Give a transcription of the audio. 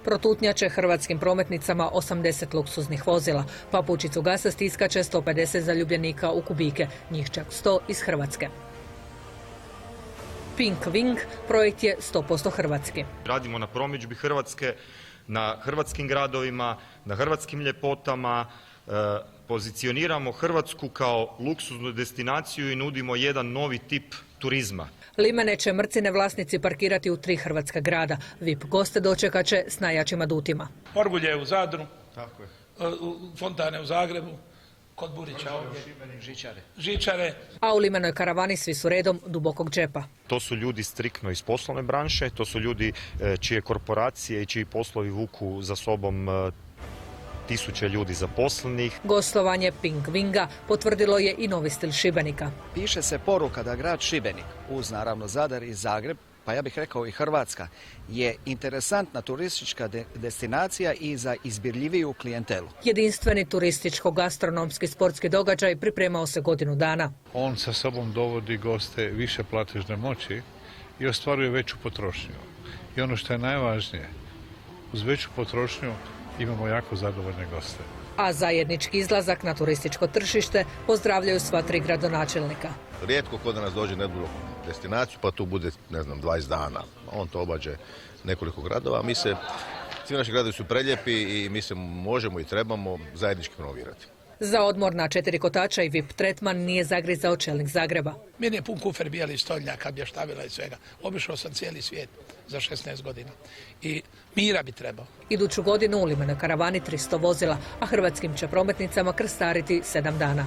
Protutnjače hrvatskim prometnicama 80 luksuznih vozila. Papučicu gasa stiskače 150 zaljubljenika u kubike, njih čak 100 iz Hrvatske. Pink Wing projekt je 100% hrvatski. Radimo na promidžbi Hrvatske, na hrvatskim gradovima, na hrvatskim ljepotama, pozicioniramo Hrvatsku kao luksuznu destinaciju i nudimo jedan novi tip turizma. Limene će mrcine vlasnici parkirati u 3 hrvatska grada. VIP goste dočekat će s najjačim adutima. Orgulje u Zadru, fontane u Zagrebu, kod Burića ovdje, žičare. A u limenoj karavani svi su redom dubokog džepa. To su ljudi striktno iz poslovne branše, to su ljudi čije korporacije i čiji poslovi vuku za sobom tisuće ljudi zaposlenih. Gostovanje Pink Winga potvrdilo je i novi stil Šibenika. Piše se poruka da grad Šibenik, uz naravno Zadar i Zagreb, pa ja bih rekao i Hrvatska, je interesantna turistička destinacija i za izbirljiviju klijentelu. Jedinstveni turističko-gastronomski sportski događaj pripremao se godinu dana. On sa sobom dovodi goste više platežne moći i ostvaruje veću potrošnju. I ono što je najvažnije, uz veću potrošnju imamo jako zadovoljne goste. A zajednički izlazak na turističko tržište pozdravljaju sva 3 gradonačelnika. Rijetko kod nas dođe na jednu destinaciju pa tu bude, 20 dana. On to obađe nekoliko gradova. Svi naši gradovi su prelijepi i mi se možemo i trebamo zajednički promovirati. Za odmor na 4 kotača i VIP tretman nije zagrizao čelnik Zagreba. Meni je pun kufer bijelih stoljnjaka, bještavila i svega. Obišao sam cijeli svijet za 16 godina. I mira bi trebao. Iduću godinu u limenoj karavani 300 vozila, a hrvatskim će prometnicama krstariti 7 dana.